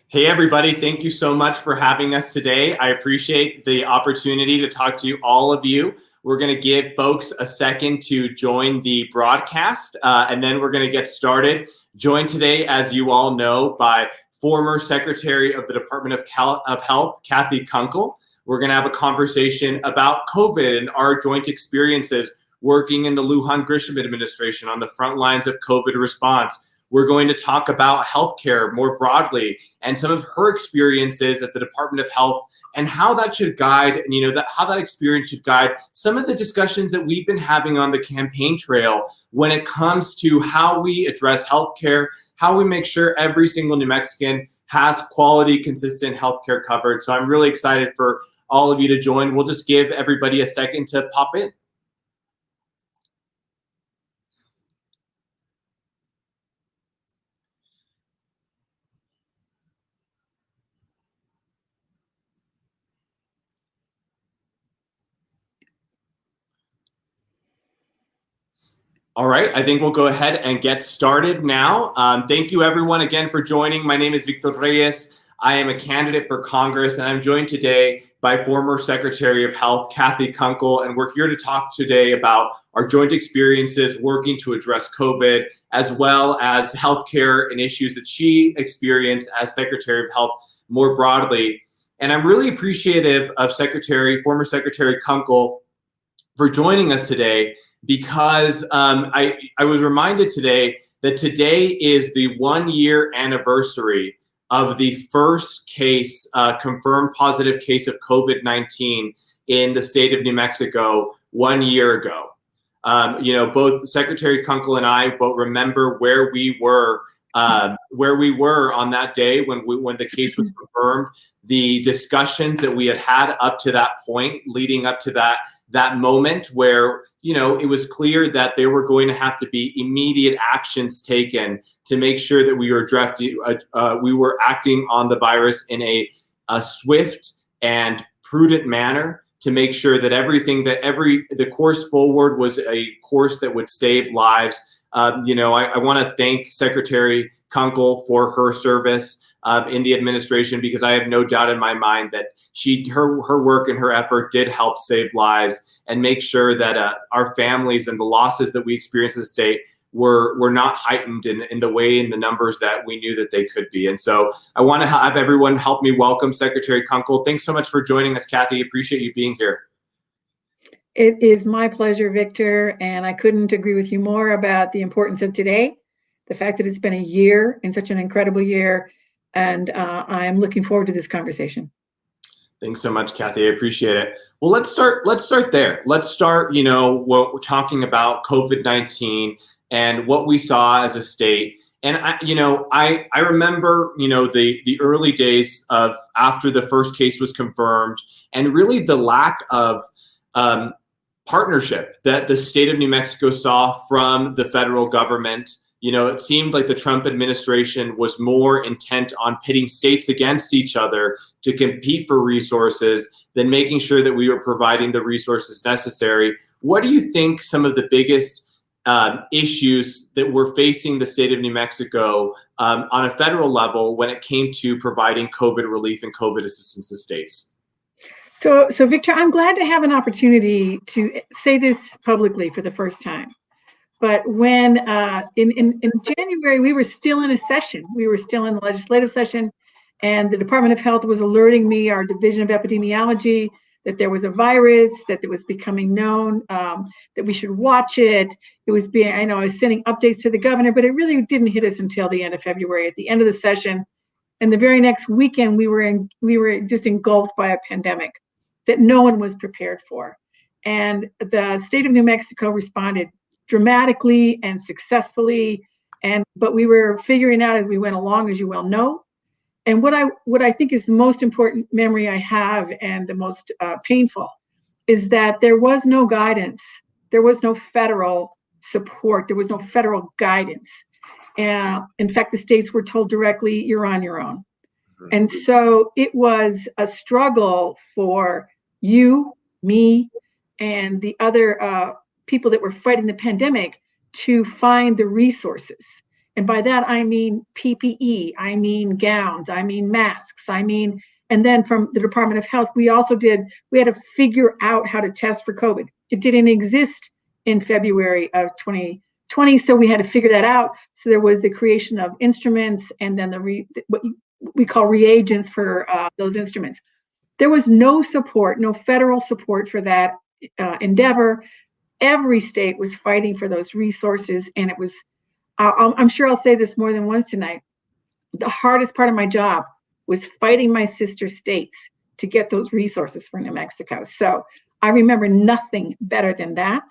Hey, everybody. Thank you so much for having us today. I appreciate the opportunity to talk to all of you. We're going to give folks a second to join the broadcast, and then we're going to get started. Joined today, as you all know, by former Secretary of the Department of Health, Kathy Kunkel. We're going to have a conversation about COVID and our joint experiences working in the Lujan Grisham administration on the front lines of COVID response. We're going to talk about healthcare more broadly and some of her experiences at the Department of Health and how that should guide, how that experience should guide some of the discussions that we've been having on the campaign trail when it comes to how we address healthcare, how we make sure every single New Mexican has quality, consistent healthcare covered. So I'm really excited for all of you to join. We'll just give everybody a second to pop in. All right, I think we'll go ahead and get started now. Thank you everyone again for joining. My name is Victor Reyes. I am a candidate for Congress, and I'm joined today by former Secretary of Health, Kathy Kunkel, and we're here to talk today about our joint experiences working to address COVID, as well as healthcare and issues that she experienced as Secretary of Health more broadly. And I'm really appreciative of former Secretary Kunkel for joining us today, because I was reminded today that today is the 1-year anniversary of the first case, confirmed positive case of COVID-19 in the state of New Mexico 1 year ago. Both Secretary Kunkel and I both remember where we were on that day when the case was confirmed, the discussions that we had up to that point, leading up to that moment where it was clear that there were going to have to be immediate actions taken to make sure that we were acting on the virus in a swift and prudent manner to make sure that the course forward was a course that would save lives. I want to thank Secretary Kunkel for her service in the administration, because I have no doubt in my mind that her work and her effort did help save lives and make sure that our families and the losses that we experienced in the state were not heightened in the numbers that we knew that they could be. And so I want to have everyone help me welcome Secretary Kunkel. Thanks so much for joining us, Kathy. Appreciate you being here. It is my pleasure, Victor, and I couldn't agree with you more about the importance of today, the fact that it's been a year, and such an incredible year, and I'm looking forward to this conversation. Thanks so much, Kathy. I appreciate it. Well, let's start there. Let's start, what we're talking about COVID-19 and what we saw as a state. And I remember, the early days of after the first case was confirmed, and really the lack of partnership that the state of New Mexico saw from the federal government. It seemed like the Trump administration was more intent on pitting states against each other to compete for resources than making sure that we were providing the resources necessary. What do you think some of the biggest issues that were facing the state of New Mexico on a federal level when it came to providing COVID relief and COVID assistance to states? So Victor, I'm glad to have an opportunity to say this publicly for the first time. But when in January, we were still in a session. We were still in the legislative session, and the Department of Health was alerting me, our Division of Epidemiology, that there was a virus, that it was becoming known, that we should watch it. I was sending updates to the governor, but it really didn't hit us until the end of February, at the end of the session. And the very next weekend, we were just engulfed by a pandemic that no one was prepared for. And the state of New Mexico responded dramatically and successfully, but we were figuring out as we went along, as you well know. And what I think is the most important memory I have, and the most painful, is that there was no guidance, there was no federal support, there was no federal guidance. In fact, the states were told directly, "You're on your own." And so it was a struggle for you, me, and the other people that were fighting the pandemic to find the resources. And by that, I mean PPE, I mean gowns, I mean masks, and then from the Department of Health, we had to figure out how to test for COVID. It didn't exist in February of 2020, so we had to figure that out. So there was the creation of instruments and then what we call reagents for those instruments. There was no support, no federal support for that endeavor. Every state was fighting for those resources, and it was, I'm sure I'll say this more than once tonight, the hardest part of my job was fighting my sister states to get those resources for New Mexico. So I remember nothing better than that.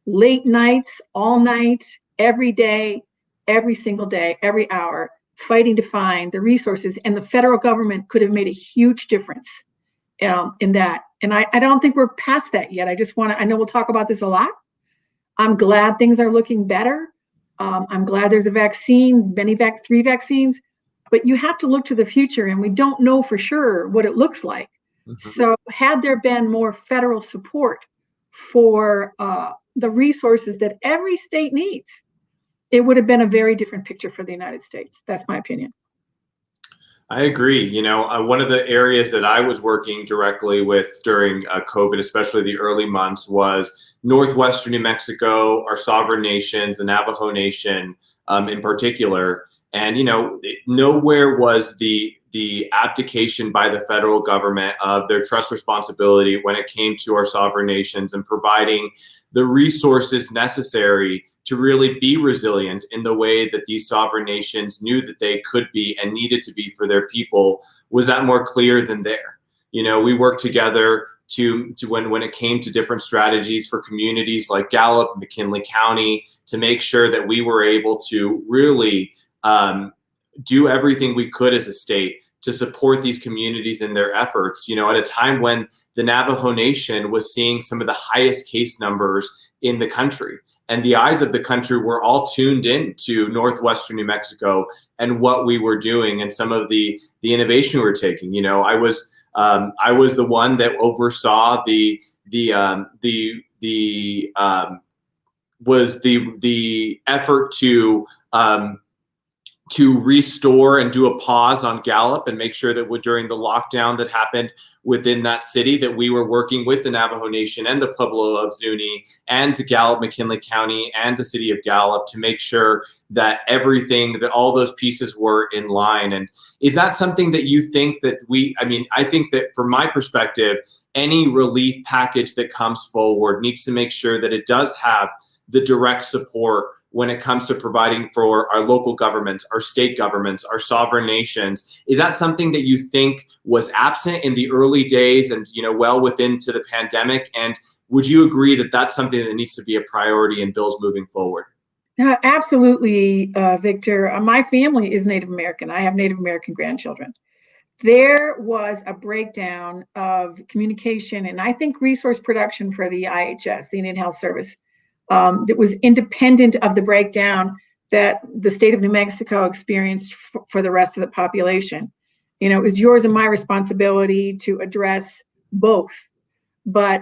Late nights, all night, every day, every single day, every hour, fighting to find the resources. And the federal government could have made a huge difference in that. And I don't think we're past that yet. I know we'll talk about this a lot. I'm glad things are looking better. I'm glad there's a vaccine, 3 vaccines, but you have to look to the future, and we don't know for sure what it looks like. Mm-hmm. So had there been more federal support for the resources that every state needs, it would have been a very different picture for the United States. That's my opinion. I agree. One of the areas that I was working directly with during COVID, especially the early months, was northwestern New Mexico, our sovereign nations, the Navajo Nation in particular. And, nowhere was the abdication by the federal government of their trust responsibility when it came to our sovereign nations and providing the resources necessary to really be resilient in the way that these sovereign nations knew that they could be and needed to be for their people. Was that more clear than there? We worked together to when it came to different strategies for communities like Gallup and McKinley County to make sure that we were able to really do everything we could as a state to support these communities in their efforts, at a time when the Navajo Nation was seeing some of the highest case numbers in the country. And the eyes of the country were all tuned in to northwestern New Mexico and what we were doing and some of the innovation we were taking. I was the one that oversaw the effort to restore and do a pause on Gallup and make sure that during the lockdown that happened within that city, that we were working with the Navajo Nation and the Pueblo of Zuni and the Gallup, McKinley County and the city of Gallup to make sure that that all those pieces were in line. And is that something that you think that I think that from my perspective, any relief package that comes forward needs to make sure that it does have the direct support when it comes to providing for our local governments, our state governments, our sovereign nations. Is that something that you think was absent in the early days and, well within to the pandemic? And would you agree that that's something that needs to be a priority in bills moving forward? Absolutely, Victor. My family is Native American. I have Native American grandchildren. There was a breakdown of communication and I think resource production for the IHS, the Indian Health Service, that was independent of the breakdown that the state of New Mexico experienced for the rest of the population. It was yours and my responsibility to address both. But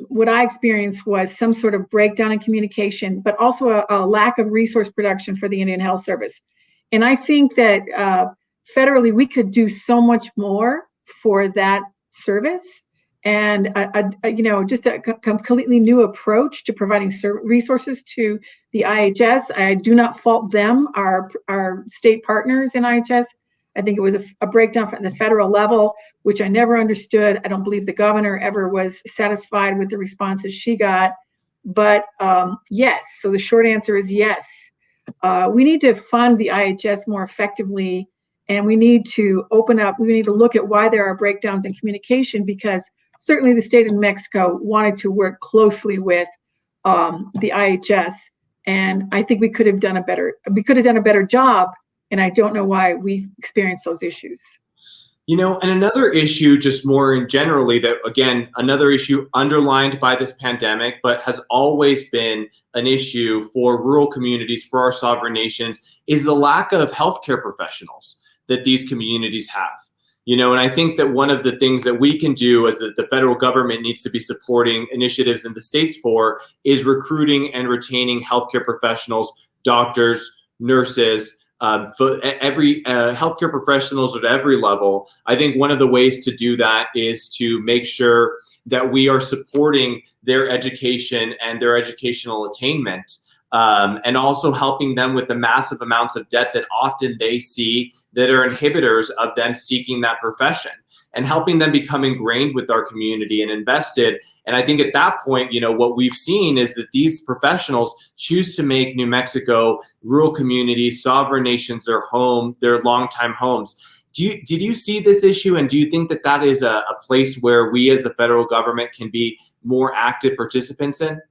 what I experienced was some sort of breakdown in communication, but also a lack of resource production for the Indian Health Service. And I think that federally, we could do so much more for that service. And just a completely new approach to providing resources to the IHS. I do not fault them, our state partners in IHS. I think it was a breakdown from the federal level, which I never understood. I don't believe the governor ever was satisfied with the responses she got. But yes, so the short answer is yes. We need to fund the IHS more effectively, and we need to look at why there are breakdowns in communication, because certainly the state of New Mexico wanted to work closely with the IHS, and I think we could have done a better job, and I don't know why we experienced those issues. And another issue, just more generally, that again, another issue underlined by this pandemic, but has always been an issue for rural communities, for our sovereign nations, is the lack of healthcare professionals that these communities have. And I think that one of the things that we can do as the federal government needs to be supporting initiatives in the states for is recruiting and retaining healthcare professionals, doctors, nurses, for every healthcare professionals at every level. I think one of the ways to do that is to make sure that we are supporting their education and their educational attainment, and also helping them with the massive amounts of debt that often they see that are inhibitors of them seeking that profession, and helping them become ingrained with our community and invested. And I think at that point, what we've seen is that these professionals choose to make New Mexico, rural communities, sovereign nations, their home, their longtime homes. Did you see this issue, and do you think that that is a place where we as the federal government can be more active participants in?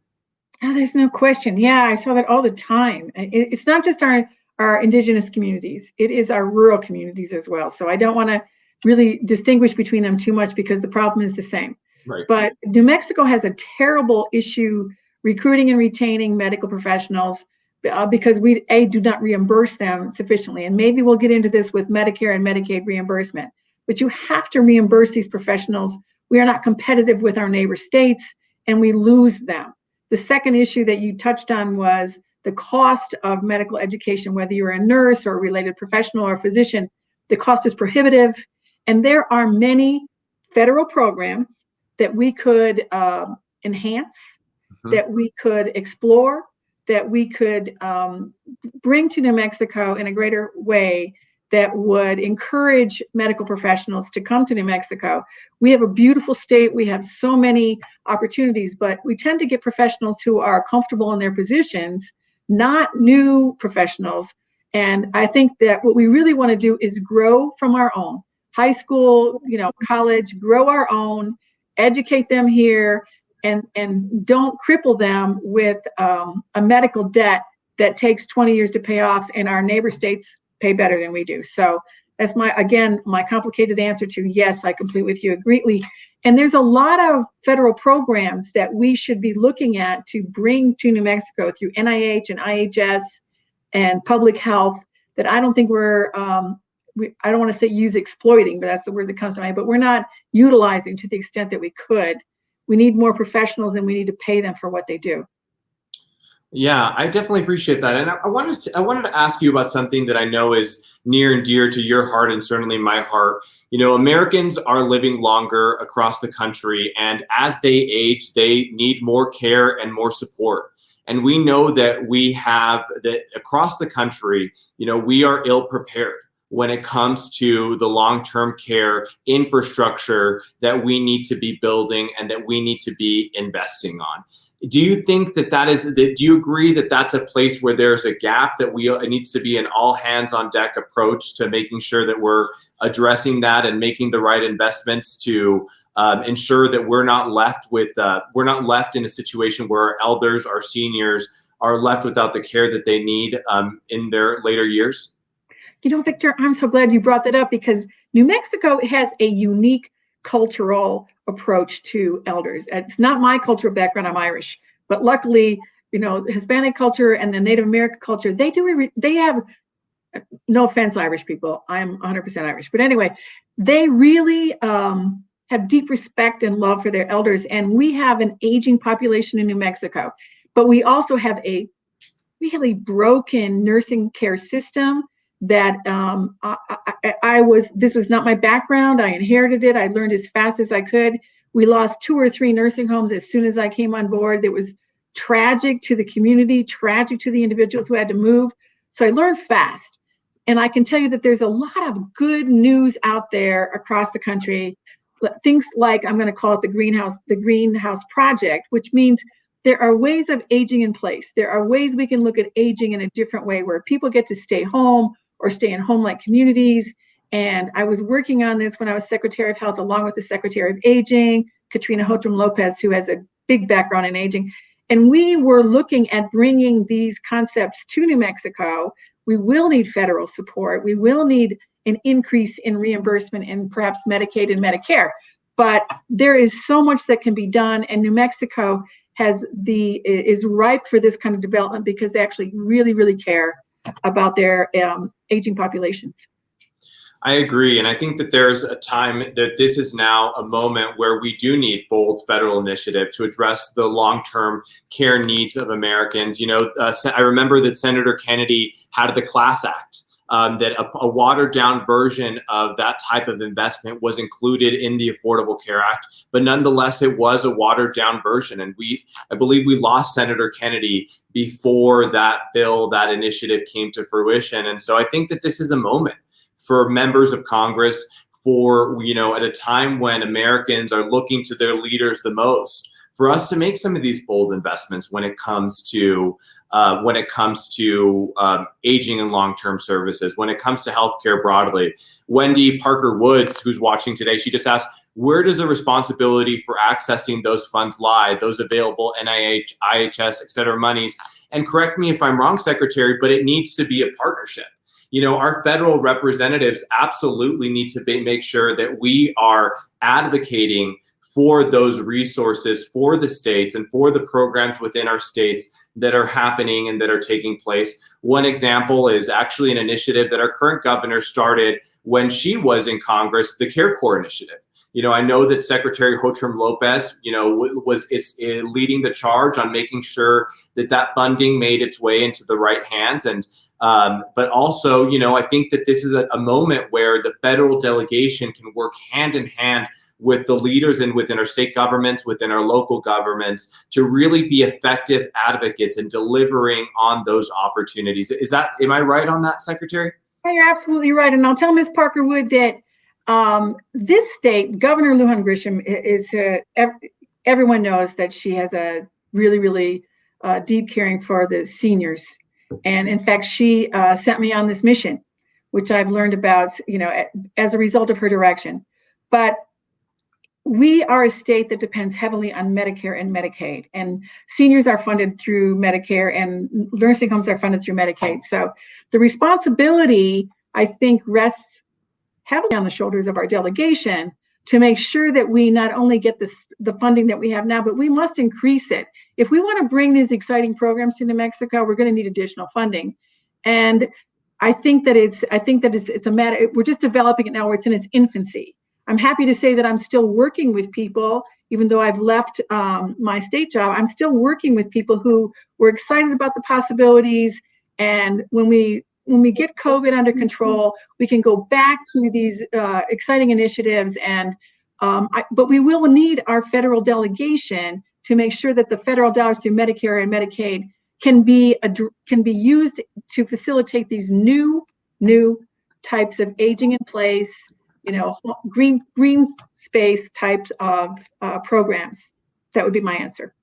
Oh, there's no question. Yeah, I saw that all the time. It's not just our indigenous communities, it is our rural communities as well. So I don't want to really distinguish between them too much because the problem is the same. Right. But New Mexico has a terrible issue recruiting and retaining medical professionals because we do not reimburse them sufficiently. And maybe we'll get into this with Medicare and Medicaid reimbursement, but you have to reimburse these professionals. We are not competitive with our neighbor states, and we lose them. The second issue that you touched on was the cost of medical education, whether you're a nurse or a related professional or a physician. The cost is prohibitive. And there are many federal programs that we could enhance, that we could explore, that we could bring to New Mexico in a greater way that would encourage medical professionals to come to New Mexico. We have a beautiful state. We have so many opportunities, but we tend to get professionals who are comfortable in their positions, not new professionals. And I think that what we really want to do is grow from our own. High school, college, grow our own, educate them here, and don't cripple them with a medical debt that takes 20 years to pay off, and our neighbor states pay better than we do. So that's my complicated answer to yes, I completely with you greatly. And there's a lot of federal programs that we should be looking at to bring to New Mexico through NIH and IHS and public health that I don't think I don't want to say use exploiting, but that's the word that comes to mind, but we're not utilizing to the extent that we could. We need more professionals, and we need to pay them for what they do. Yeah, I definitely appreciate that. And I wanted to ask you about something that I know is near and dear to your heart and certainly my heart. Americans are living longer across the country, and as they age, they need more care and more support. And we know that across the country, we are ill prepared when it comes to the long-term care infrastructure that we need to be building and that we need to be investing on. Do you think do you agree that that's a place where there's a gap, that it needs to be an all hands on deck approach to making sure that we're addressing that and making the right investments to ensure that we're not left in a situation where our elders, our seniors are left without the care that they need in their later years? Victor, I'm so glad you brought that up because New Mexico has a unique cultural approach to elders. It's not my cultural background. I'm Irish, but luckily, Hispanic culture and the Native American culture, they have, no offense, Irish people, I'm 100% Irish, but anyway, they really have deep respect and love for their elders. And we have an aging population in New Mexico, but we also have a really broken nursing care system that this was not my background. I inherited it. I learned as fast as I could. We lost 2 or 3 nursing homes as soon as I came on board. It was tragic to the community, tragic to the individuals who had to move. So I learned fast. And I can tell you that there's a lot of good news out there across the country. Things like, I'm going to call it the greenhouse project, which means there are ways of aging in place. There are ways we can look at aging in a different way where people get to stay home or stay in home-like communities. And I was working on this when I was Secretary of Health, along with the Secretary of Aging, Katrina Hotram Lopez, who has a big background in aging. And we were looking at bringing these concepts to New Mexico. We will need federal support. We will need an increase in reimbursement in perhaps Medicaid and Medicare. But there is so much that can be done, and New Mexico is ripe for this kind of development because they actually really, really care about their aging populations. I agree. And I think that there's a time that this is now a moment where we do need bold federal initiative to address the long-term care needs of Americans. I remember that Senator Kennedy had the Class Act that a watered down version of that type of investment was included in the Affordable Care Act, but nonetheless, it was a watered down version. And I believe we lost Senator Kennedy before that bill, that initiative came to fruition. And so I think that this is a moment for members of Congress at a time when Americans are looking to their leaders the most, for us to make some of these bold investments when it comes to aging and long-term services, when it comes to healthcare broadly. Wendy Parker Woods, who's watching today, she just asked, where does the responsibility for accessing those funds lie, those available NIH, IHS, et cetera, monies? And correct me if I'm wrong, Secretary, but it needs to be a partnership. Our federal representatives absolutely need to make sure that we are advocating for those resources for the states and for the programs within our states that are happening and that are taking place. One example is actually an initiative that our current governor started when she was in Congress, the Care Corps initiative. I know that Secretary Hotram Lopez, is leading the charge on making sure that funding made its way into the right hands. And but also, I think that this is a moment where the federal delegation can work hand in hand with the leaders and within our state governments, within our local governments, to really be effective advocates in delivering on those opportunities. Am I right on that, Secretary? Yeah, you're absolutely right. And I'll tell Ms. Parker Wood that this state, Governor Lujan Grisham, everyone knows that she has a really, really deep caring for the seniors. And in fact, she sent me on this mission, which I've learned about, as a result of her direction. But we are a state that depends heavily on Medicare and Medicaid, and seniors are funded through Medicare and nursing homes are funded through Medicaid. So the responsibility, I think, rests heavily on the shoulders of our delegation to make sure that we not only get the funding that we have now, but we must increase it. If we want to bring these exciting programs to New Mexico, we're going to need additional funding. And I think that it's a matter, we're just developing it now where it's in its infancy. I'm happy to say that I'm still working with people, even though I've left my state job. I'm still working with people who were excited about the possibilities. And when we get COVID under control, we can go back to these exciting initiatives. And but we will need our federal delegation to make sure that the federal dollars through Medicare and Medicaid can be used to facilitate these new types of aging in place, green space types of programs. That would be my answer.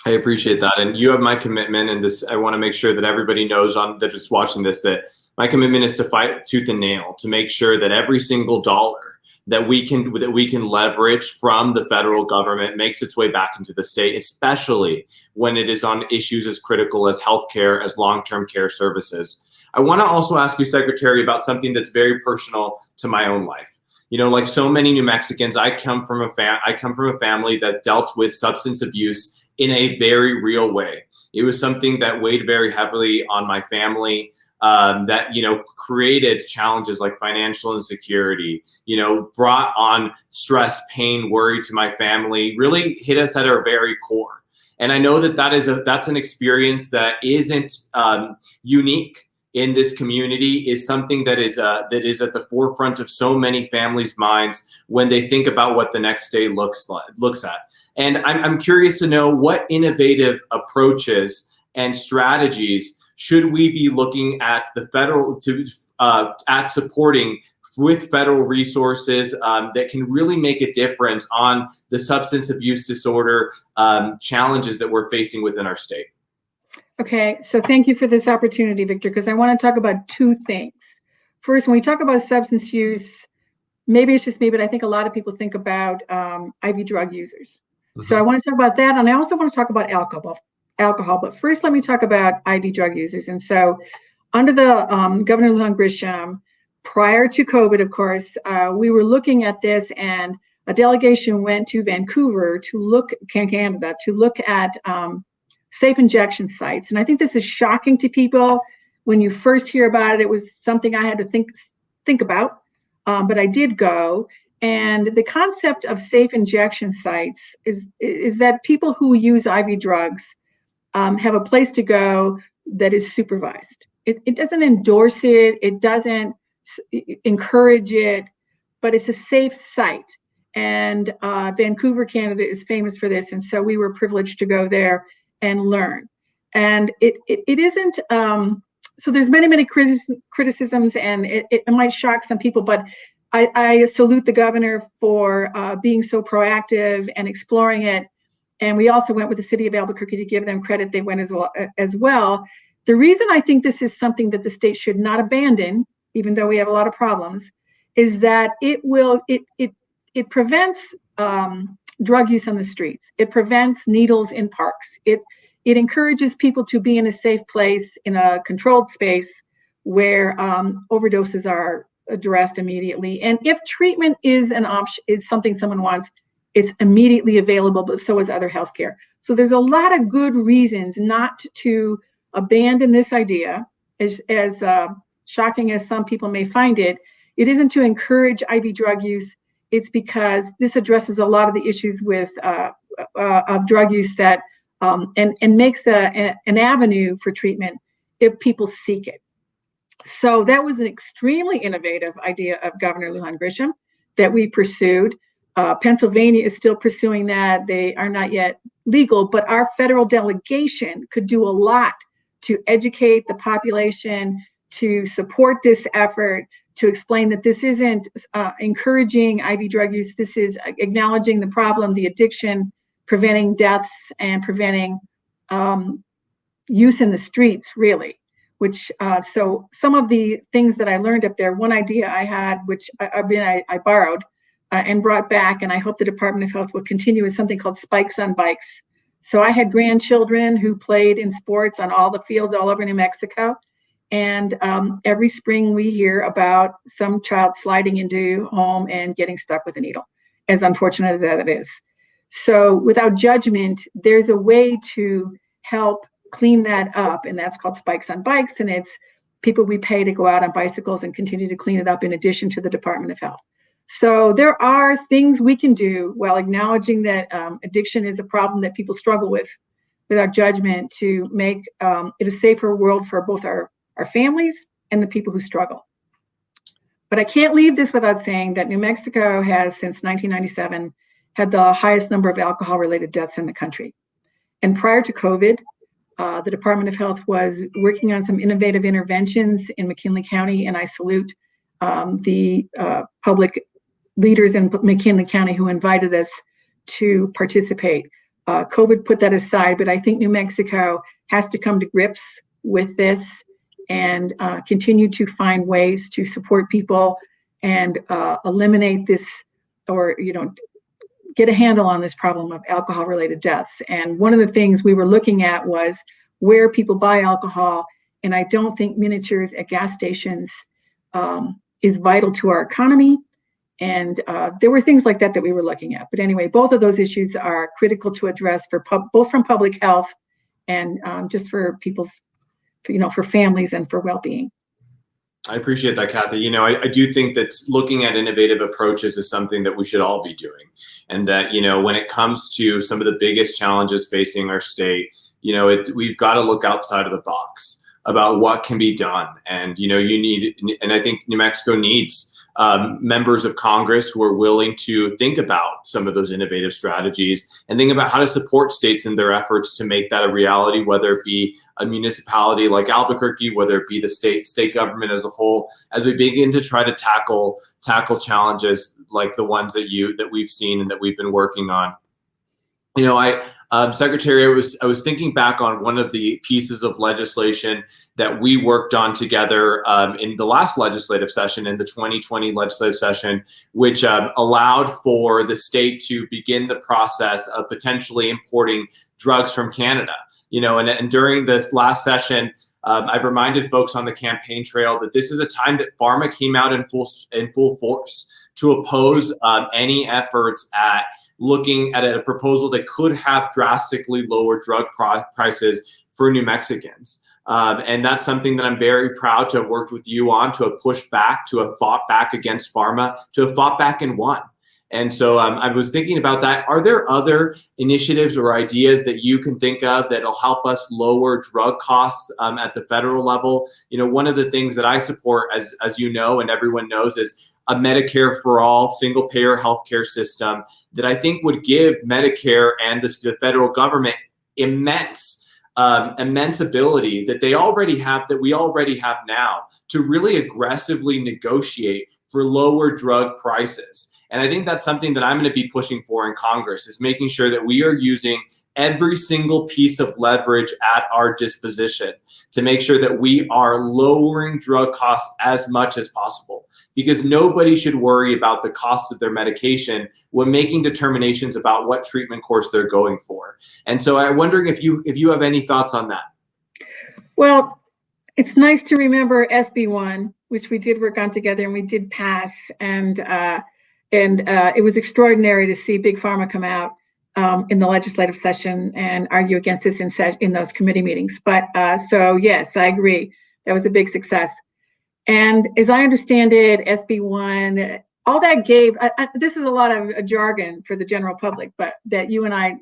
I appreciate that. And you have my commitment, and I want to make sure that everybody knows that is watching this, that my commitment is to fight tooth and nail to make sure that every single dollar that we can leverage from the federal government makes its way back into the state, especially when it is on issues as critical as healthcare, as long-term care services. I want to also ask you, Secretary, about something that's very personal to my own life. Like so many New Mexicans, I come from a family that dealt with substance abuse in a very real way. It was something that weighed very heavily on my family, that created challenges like financial insecurity, brought on stress, pain, worry to my family, really hit us at our very core. And I know that's an experience that isn't unique in this community, is something that is at the forefront of so many families' minds when they think about what the next day looks at. And I'm curious to know what innovative approaches and strategies should we be looking at the federal at supporting with federal resources that can really make a difference on the substance abuse disorder challenges that we're facing within our state. Okay, so thank you for this opportunity, Victor, because I want to talk about two things. First, when we talk about substance use, maybe it's just me, but I think a lot of people think about IV drug users. Mm-hmm. So I want to talk about that, and I also want to talk about alcohol. But first, let me talk about IV drug users. And so under the Governor Lujan Grisham, prior to COVID, of course, we were looking at this, and a delegation went to Vancouver Canada, to look at safe injection sites. And I think this is shocking to people. When you first hear about it, it was something I had to think about, but I did go. And the concept of safe injection sites is that people who use IV drugs have a place to go that is supervised. it doesn't endorse it. It doesn't encourage it, but it's a safe site. And Vancouver, Canada is famous for this. And so we were privileged to go there and learn. And it isn't, so there's many criticisms, and it might shock some people, but I salute the governor for being so proactive and exploring it. And we also went with the city of Albuquerque to give them credit. They went as well. The reason I think this is something that the state should not abandon, even though we have a lot of problems, is that it prevents drug use on the streets. It prevents needles in parks. It encourages people to be in a safe place, in a controlled space where overdoses are addressed immediately. And if treatment is an option, is something someone wants, it's immediately available, but so is other healthcare. So there's a lot of good reasons not to abandon this idea, as shocking as some people may find it. It isn't to encourage IV drug use. It's because this addresses a lot of the issues with of drug use that and makes an avenue for treatment if people seek it. So that was an extremely innovative idea of Governor Lujan Grisham that we pursued. Pennsylvania is still pursuing that. They are not yet legal, but our federal delegation could do a lot to educate the population, to support this effort, to explain that this isn't encouraging IV drug use. This is acknowledging the problem, the addiction, preventing deaths, and preventing use in the streets, really. Which so some of the things that I learned up there, one idea I had, which I borrowed and brought back, and I hope the Department of Health will continue, is something called Spikes on Bikes. So I had grandchildren who played in sports on all the fields all over New Mexico. And every spring we hear about some child sliding into home and getting stuck with a needle, as unfortunate as that is. So without judgment, there's a way to help clean that up, and that's called Spikes on Bikes. And it's people we pay to go out on bicycles and continue to clean it up in addition to the Department of Health. So there are things we can do while acknowledging that addiction is a problem that people struggle with, without judgment, to make it a safer world for both our families and the people who struggle. But I can't leave this without saying that New Mexico has, since 1997, had the highest number of alcohol-related deaths in the country. And prior to COVID, the Department of Health was working on some innovative interventions in McKinley County, and I salute the public leaders in McKinley County who invited us to participate. COVID put that aside, but I think New Mexico has to come to grips with this and continue to find ways to support people and eliminate this, or get a handle on this problem of alcohol-related deaths. And one of the things we were looking at was where people buy alcohol, and I don't think miniatures at gas stations is vital to our economy. And there were things like that we were looking at. But anyway, both of those issues are critical to address both from public health and just for people's, for families and for well-being. I appreciate that, Kathy. I do think that looking at innovative approaches is something that we should all be doing. And that, when it comes to some of the biggest challenges facing our state, we've got to look outside of the box about what can be done. And, and I think New Mexico needs members of Congress who are willing to think about some of those innovative strategies and think about how to support states in their efforts to make that a reality, whether it be a municipality like Albuquerque, whether it be the state government as a whole, as we begin to try to tackle challenges like the ones that we've seen and that we've been working on. Secretary, I was thinking back on one of the pieces of legislation that we worked on together in the last legislative session, in the 2020 legislative session, which allowed for the state to begin the process of potentially importing drugs from Canada. And during this last session, I've reminded folks on the campaign trail that this is a time that pharma came out in full force to oppose any efforts at looking at a proposal that could have drastically lower drug prices for New Mexicans. And that's something that I'm very proud to have worked with you on, to have pushed back, to have fought back against pharma, to have fought back and won. And so I was thinking about that. Are there other initiatives or ideas that you can think of that'll help us lower drug costs at the federal level? You know, one of the things that I support, as you know, and everyone knows, is a Medicare for all single payer healthcare system that I think would give Medicare and the federal government immense ability that we already have now to really aggressively negotiate for lower drug prices. And I think that's something that I'm going to be pushing for in Congress, is making sure that we are using every single piece of leverage at our disposition to make sure that we are lowering drug costs as much as possible, because nobody should worry about the cost of their medication when making determinations about what treatment course they're going for. And so I'm wondering if you have any thoughts on that. Well, it's nice to remember SB1, which we did work on together and we did pass, and it was extraordinary to see Big Pharma come out in the legislative session and argue against this in those committee meetings. But so yes, I agree, that was a big success. And as I understand it, SB1, all that gave, this is a lot of jargon for the general public, but that you and I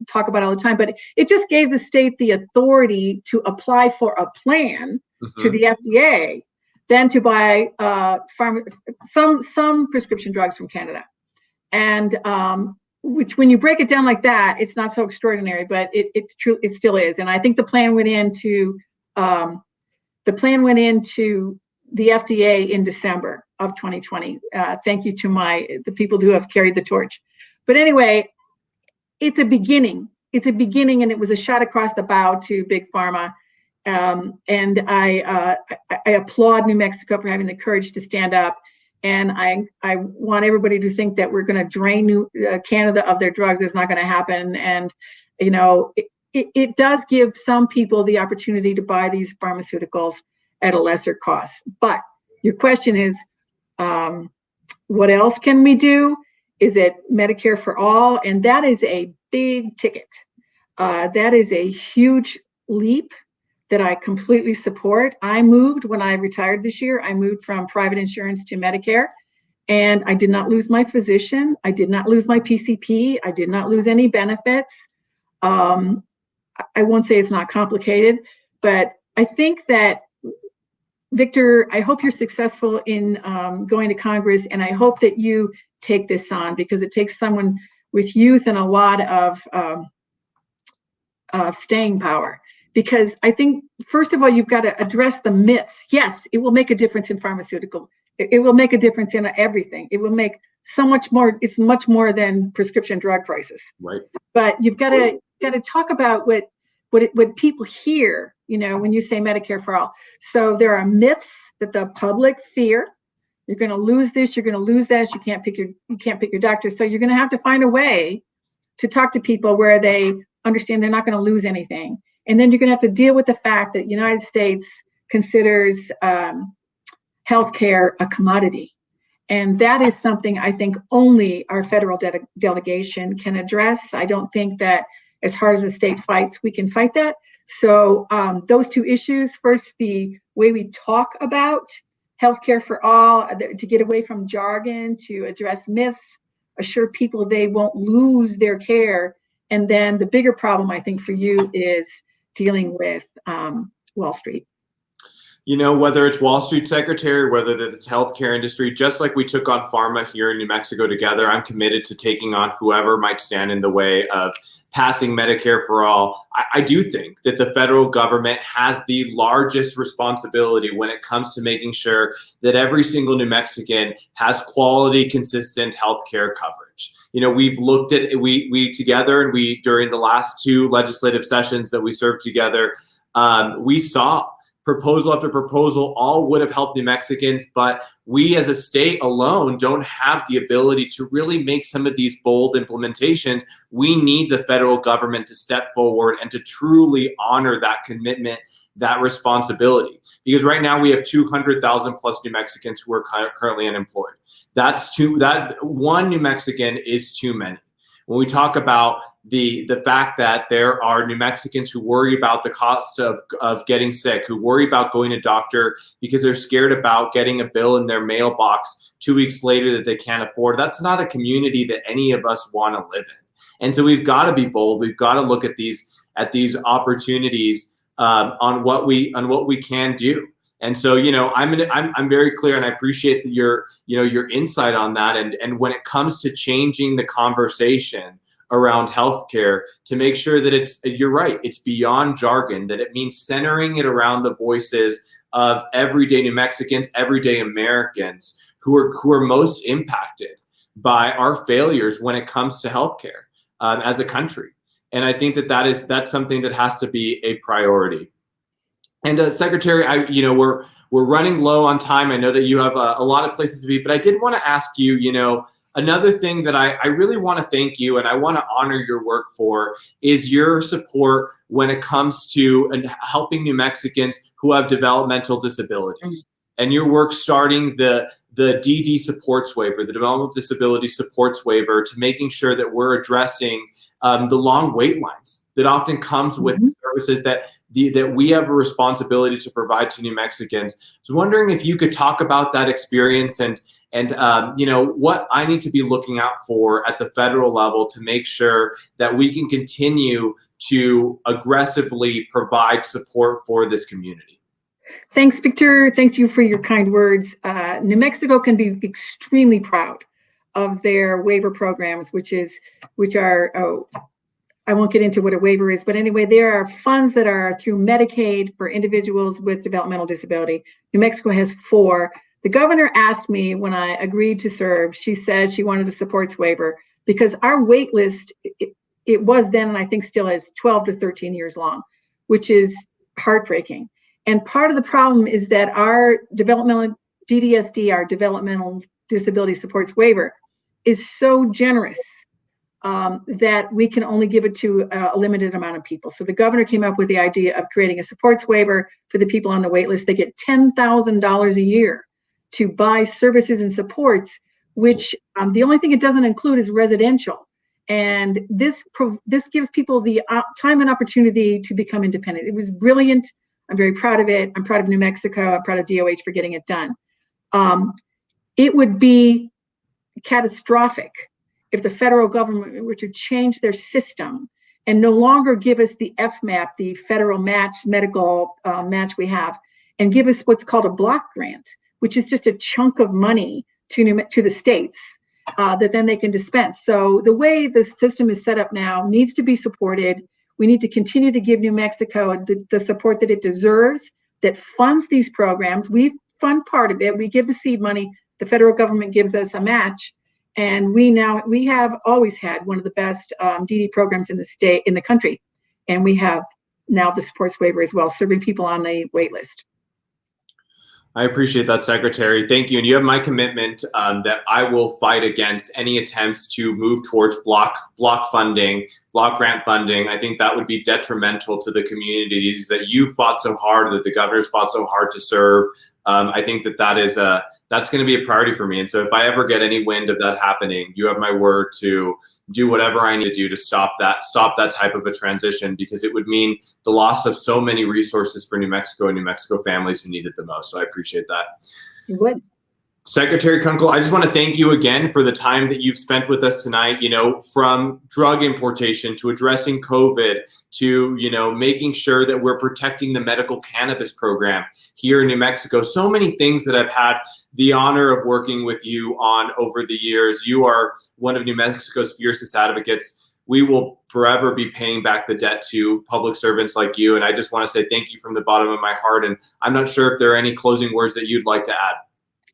talk about all the time, but it just gave the state the authority to apply for a plan to the FDA, then to buy some prescription drugs from Canada. And which, when you break it down like that, it's not so extraordinary, but it still is. And I think the plan went into the FDA in December of 2020. Thank you to the people who have carried the torch. But anyway, it's a beginning. It's a beginning, and it was a shot across the bow to Big Pharma. And I applaud New Mexico for having the courage to stand up. And I want everybody to think that we're going to drain Canada of their drugs. It's not going to happen. And, you know, it does give some people the opportunity to buy these pharmaceuticals at a lesser cost. But your question is, what else can we do? Is it Medicare for all? And that is a big ticket. That is a huge leap that I completely support. I moved when I retired this year. I moved from private insurance to Medicare, and I did not lose my physician. I did not lose my PCP. I did not lose any benefits. I won't say it's not complicated, but I think that, Victor, I hope you're successful in going to Congress, and I hope that you take this on, because it takes someone with youth and a lot of staying power. Because I think, first of all, you've got to address the myths. Yes, it will make a difference in pharmaceutical. It will make a difference in everything. It will make so much more. It's much more than prescription drug prices. Right. But you've got to talk about what people hear, you know, when you say Medicare for all. So there are myths that the public fear. You're going to lose this. You're going to lose that. You can't pick your doctor. So you're going to have to find a way to talk to people where they understand they're not going to lose anything. And then you're going to have to deal with the fact that the United States considers healthcare a commodity. And that is something I think only our federal delegation can address. I don't think that as hard as the state fights, we can fight that. So those two issues, first, the way we talk about healthcare for all, to get away from jargon, to address myths, assure people they won't lose their care. And then the bigger problem, I think, for you is dealing with Wall Street. You know, whether it's Wall Street secretary, whether it's healthcare industry, just like we took on pharma here in New Mexico together, I'm committed to taking on whoever might stand in the way of passing Medicare for all. I do think that the federal government has the largest responsibility when it comes to making sure that every single New Mexican has quality, consistent healthcare coverage. You know, we've looked at we together, and we, during the last two legislative sessions that we served together, we saw proposal after proposal, all would have helped New Mexicans, but we as a state alone don't have the ability to really make some of these bold implementations. We need the federal government to step forward and to truly honor that commitment, that responsibility. Because right now we have 200,000 plus New Mexicans who are currently unemployed. That one New Mexican is too many. When we talk about the fact that there are New Mexicans who worry about the cost of getting sick, who worry about going to doctor because they're scared about getting a bill in their mailbox 2 weeks later that they can't afford. That's not a community that any of us want to live in. And so we've got to be bold. We've got to look at these opportunities on what we can do. And so, I'm very clear, and I appreciate your insight on that. And when it comes to changing the conversation around healthcare, to make sure that you're right, it's beyond jargon, that it means centering it around the voices of everyday New Mexicans, everyday Americans who are most impacted by our failures when it comes to healthcare as a country. And I think that's something that has to be a priority. And Secretary, we're running low on time. I know that you have a lot of places to be, but I did want to ask you, another thing that I really want to thank you and I want to honor your work for is your support when it comes to helping New Mexicans who have developmental disabilities. And your work starting the DD supports waiver, the Developmental Disability Supports Waiver, to making sure that we're addressing the long wait lines that often comes with services that we have a responsibility to provide to New Mexicans. I was wondering if you could talk about that experience and what I need to be looking out for at the federal level to make sure that we can continue to aggressively provide support for this community. Thanks, Victor. Thank you for your kind words. New Mexico can be extremely proud of their waiver programs, which are, I won't get into what a waiver is, but anyway, there are funds that are through Medicaid for individuals with developmental disability. New Mexico has 4. The governor asked me when I agreed to serve, she said she wanted a supports waiver because our wait list, it was then, and I think still is, 12 to 13 years long, which is heartbreaking. And part of the problem is that our developmental DDSD, our Developmental Disability Supports Waiver, is so generous that we can only give it to a limited amount of people. So the governor came up with the idea of creating a supports waiver for the people on the wait list. They get $10,000 a year to buy services and supports, which the only thing it doesn't include is residential. And this gives people the time and opportunity to become independent. It was brilliant. I'm very proud of it. I'm proud of New Mexico. I'm proud of DOH for getting it done. It would be catastrophic if the federal government were to change their system and no longer give us the FMAP, the federal match, medical match we have, and give us what's called a block grant, which is just a chunk of money to the states that then they can dispense. So the way the system is set up now needs to be supported. We need to continue to give New Mexico the support that it deserves, that funds these programs. We fund part of it. We give the seed money. The federal government gives us a match. And we have always had one of the best DD programs in the country. And we have now the supports waiver as well, serving people on the wait list. I appreciate that, Secretary. Thank you. And you have my commitment that I will fight against any attempts to move towards block funding, block grant funding. I think that would be detrimental to the communities that you fought so hard, that the governor's fought so hard to serve. I think that's going to be a priority for me. And so if I ever get any wind of that happening, you have my word to do whatever I need to do to stop that type of a transition, because it would mean the loss of so many resources for New Mexico and New Mexico families who need it the most. So I appreciate that. You would. Secretary Kunkel, I just want to thank you again for the time that you've spent with us tonight, from drug importation to addressing COVID to, making sure that we're protecting the medical cannabis program here in New Mexico. So many things that I've had the honor of working with you on over the years. You are one of New Mexico's fiercest advocates. We will forever be paying back the debt to public servants like you. And I just want to say thank you from the bottom of my heart. And I'm not sure if there are any closing words that you'd like to add.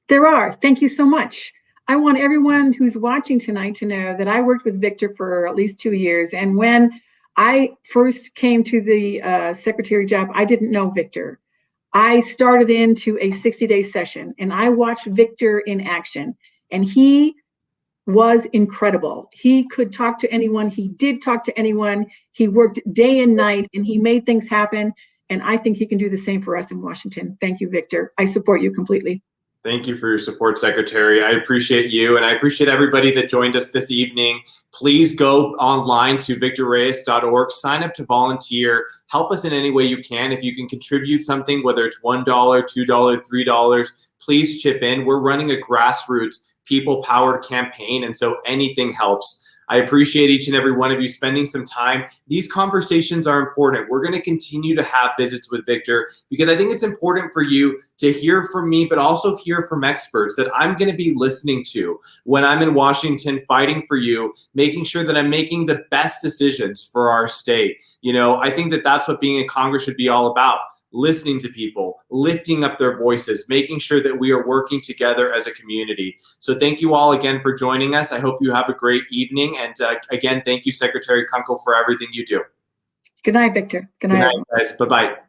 There are. Thank you so much. I want everyone who's watching tonight to know that I worked with Victor for at least 2 years. And when I first came to the secretary job, I didn't know Victor. I started into a 60-day session and I watched Victor in action, and he was incredible. He could talk to anyone. He did talk to anyone. He worked day and night and he made things happen. And I think he can do the same for us in Washington. Thank you, Victor. I support you completely. Thank you for your support, Secretary. I appreciate you, and I appreciate everybody that joined us this evening. Please go online to victorreyes.org, sign up to volunteer, help us in any way you can. If you can contribute something, whether it's $1, $2, $3, please chip in. We're running a grassroots, people-powered campaign, and so anything helps. I appreciate each and every one of you spending some time. These conversations are important. We're going to continue to have visits with Victor because I think it's important for you to hear from me, but also hear from experts that I'm going to be listening to when I'm in Washington fighting for you, making sure that I'm making the best decisions for our state. You know, I think that that's what being in Congress should be all about. Listening to people, lifting up their voices, making sure that we are working together as a community. So thank you all again for joining us. I hope you have a great evening. And again, thank you, Secretary Kunkel, for everything you do. Good night, Victor. Good night, guys. Bye-bye.